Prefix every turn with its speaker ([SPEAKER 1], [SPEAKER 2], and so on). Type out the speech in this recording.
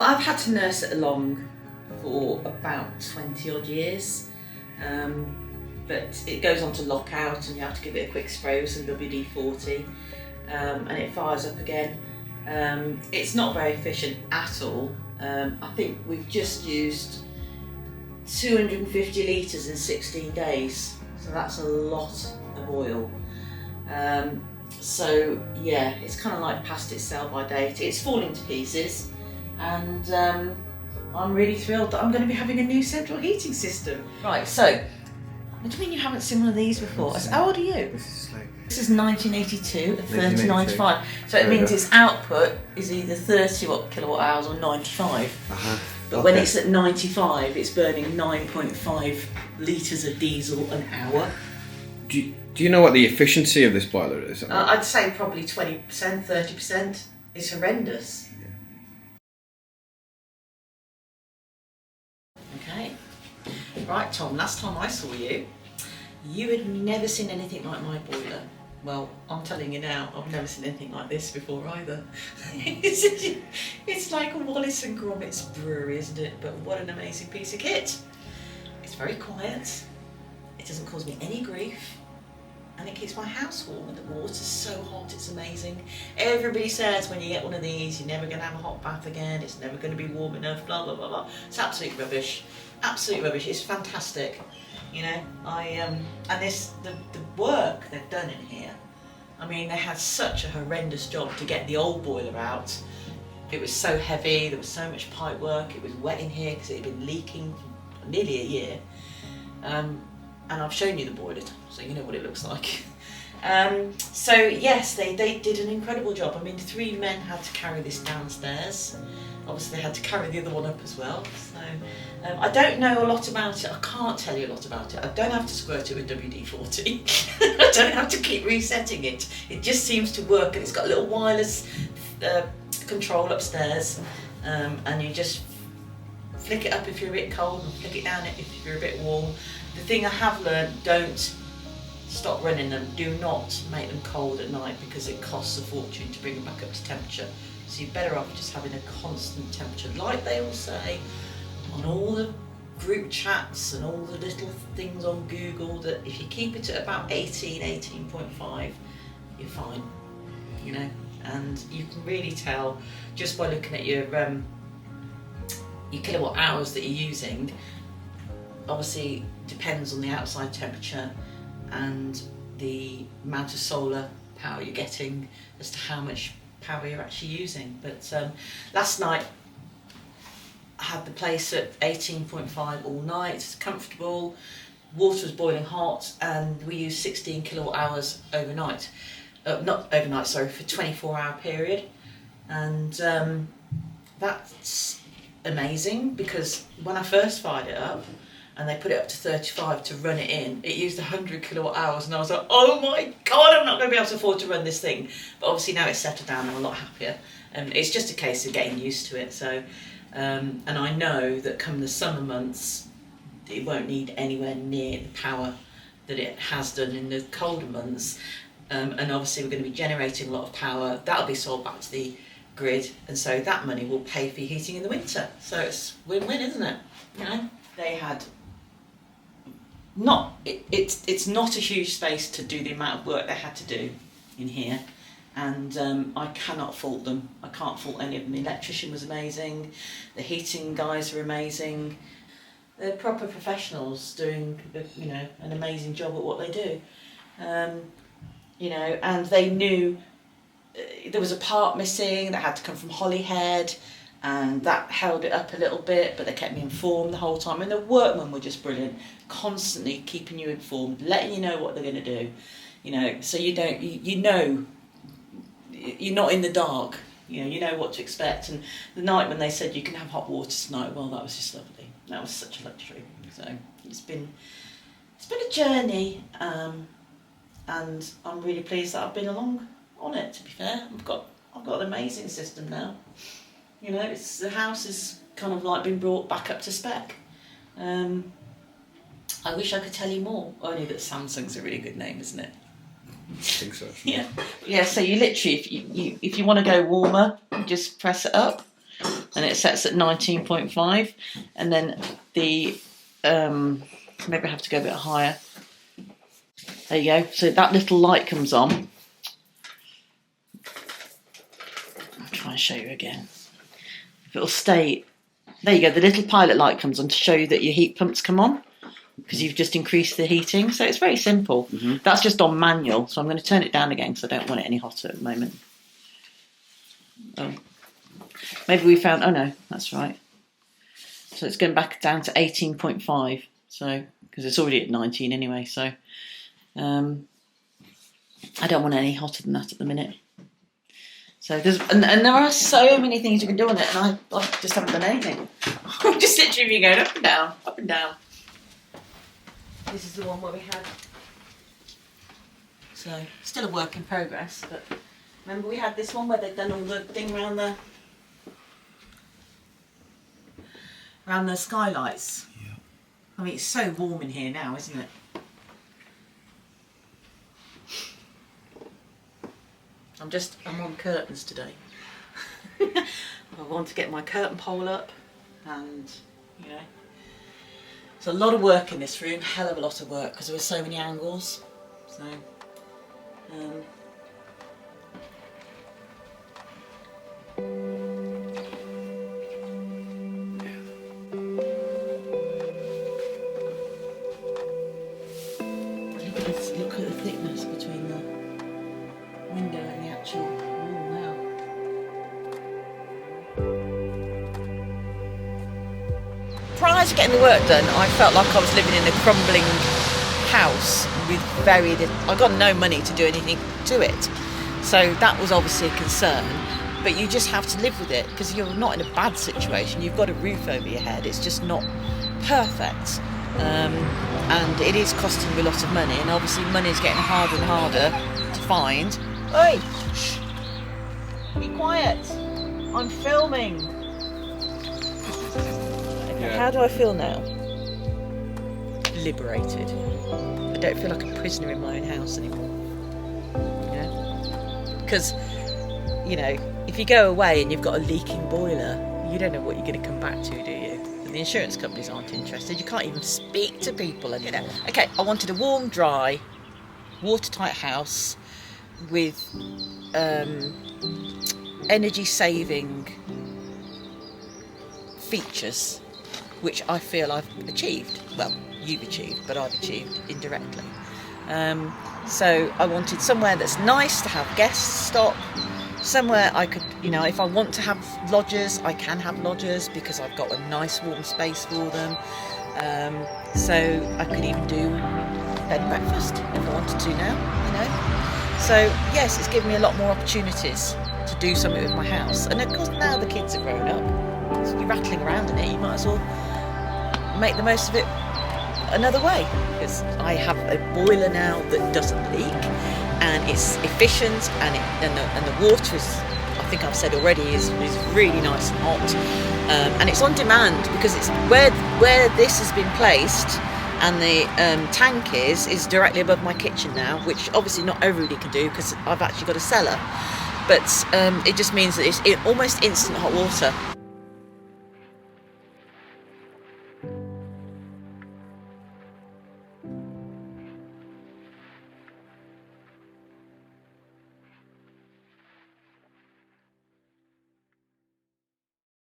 [SPEAKER 1] I've had to nurse it along for about 20 odd years, but it goes on to lockout and you have to give it a quick spray with some WD-40 and it fires up again. It's not very efficient at all. I think we've just used 250 litres in 16 days, so that's a lot of oil. So yeah, it's kind of like past its sell-by date. It's falling to pieces, and I'm really thrilled that I'm going to be having a new central heating system. Right, so, what do you mean you haven't seen one of these before? How old are you? This is 1982 at 3095, so it means its output is either 30 kilowatt hours or 95. But when it's at 95, it's burning 9.5 litres of diesel an hour.
[SPEAKER 2] Do you know what the efficiency of this boiler is?
[SPEAKER 1] I'd say probably 20%, 30%. It's horrendous. Okay. Right, Tom, last time I saw you, you had never seen anything like my boiler. Well, I'm telling you now, I've never seen anything like this before either. It's like a Wallace and Gromit's brewery, isn't it? But what an amazing piece of kit. It's very quiet. It doesn't cause me any grief. And it keeps my house warm, and the water's so hot, it's amazing. Everybody says when you get one of these, you're never going to have a hot bath again, it's never going to be warm enough, blah, blah, blah, blah. It's absolute rubbish. Absolute rubbish. It's fantastic. You know, and the work they've done in here, I mean, they had such a horrendous job to get the old boiler out. It was so heavy, there was so much pipe work, it was wet in here because it had been leaking for nearly a year. And I've shown you the boiler, so you know what it looks like. So yes, they did an incredible job. I mean, 3 men had to carry this downstairs. Obviously they had to carry the other one up as well. So I don't know a lot about it. I can't tell you a lot about it. I don't have to squirt it with WD-40. I don't have to keep resetting it. It just seems to work, and it's got a little wireless control upstairs, and you just flick it up if you're a bit cold and flick it down if you're a bit warm. The thing I have learned, don't stop running them. Do not make them cold at night because it costs a fortune to bring them back up to temperature. So you're better off just having a constant temperature, like they all say on all the group chats and all the little things on Google, that if you keep it at about 18.5, you're fine, you know. And you can really tell just by looking at your kilowatt hours that you're using. Obviously depends on the outside temperature and the amount of solar power you're getting as to how much power you're actually using. But last night I had the place at 18.5 all night. It's comfortable, water was boiling hot, and we used 16 kilowatt hours overnight. Not overnight, sorry, for a 24-hour period. And that's amazing, because when I first fired it up and they put it up to 35 to run it in, it used 100 kilowatt hours, and I was like, oh my god, I'm not going to be able to afford to run this thing. But obviously now it's settled down, I'm a lot happier, and it's just a case of getting used to it. So and I know that come the summer months it won't need anywhere near the power that it has done in the colder months, and obviously we're going to be generating a lot of power that'll be sold back to the grid, and so that money will pay for your heating in the winter. So it's win-win, isn't it? You know, they had it's not a huge space to do the amount of work they had to do in here, and I cannot fault them. I can't fault any of them. The electrician was amazing, the heating guys are amazing. They're proper professionals doing, you know, an amazing job at what they do. You know, and they knew there was a part missing that had to come from Holyhead, and that held it up a little bit, but they kept me informed the whole time, and the workmen were just brilliant, constantly keeping you informed, letting you know what they're going to do, you know, so you don't, you know, you're not in the dark, you know what to expect. And the night when they said you can have hot water tonight, well, that was just lovely. That was such a luxury. So it's been a journey, and I'm really pleased that I've been along on it, to be fair. I've got an amazing system now. You know, the house is kind of like been brought back up to spec. I wish I could tell you more, only that Samsung's a really good name, isn't it?
[SPEAKER 2] I think so.
[SPEAKER 1] Yeah. Yeah, so you literally, if you want to go warmer, you just press it up and it sets at 19.5, and then the maybe I have to go a bit higher. There you go. So that little light comes on. I'll try and show you again. If it'll stay, there you go. The little pilot light comes on to show you that your heat pumps come on, because you've just increased the heating. So it's very simple. Mm-hmm. That's just on manual, so I'm going to turn it down again because I don't want it any hotter at the moment. Oh, maybe we found, oh no, that's right. So it's going back down to 18.5, so because it's already at 19 anyway, so I don't want any hotter than that at the minute. So there's, and there are so many things you can do on it, and I just haven't done anything. I'm just literally going up and down, up and down. This is the one where we had, so still a work in progress, but remember we had this one where they'd done all the thing around the skylights. Yeah. I mean, it's so warm in here now, isn't it? I'm on curtains today. I want to get my curtain pole up, and you know, it's a lot of work in this room, hell of a lot of work, because there were so many angles. So look at the thickness between the window and the actual wall now. Prior to getting the work done, I felt like I was living in a crumbling house with very little, I got no money to do anything to it. So that was obviously a concern, but you just have to live with it because you're not in a bad situation. You've got a roof over your head. It's just not perfect. And it is costing you a lot of money, and obviously money is getting harder and harder to find. Oi! Shh. Be quiet. I'm filming. Okay, how do I feel now? Liberated. I don't feel like a prisoner in my own house anymore. Yeah? Because, you know, if you go away and you've got a leaking boiler, you don't know what you're going to come back to, do you? The insurance companies aren't interested. You can't even speak to people, and you know. Okay, I wanted a warm, dry, watertight house with energy-saving features, which I feel I've achieved. Well, you've achieved, but I've achieved indirectly. So I wanted somewhere that's nice to have guests stop. Somewhere I could, you know, if I want to have lodgers, I can have lodgers because I've got a nice warm space for them. So I could even do bed and breakfast if I wanted to now, you know. So yes, it's given me a lot more opportunities to do something with my house. And of course now the kids are grown up, so you're rattling around in it, you might as well make the most of it another way. Because I have a boiler now that doesn't leak, and it's efficient, and the water is, I think I've said already, is really nice and hot, and it's on demand because it's where this has been placed, and the tank is directly above my kitchen now, which obviously not everybody can do because I've actually got a cellar, but it just means that it's almost instant hot water.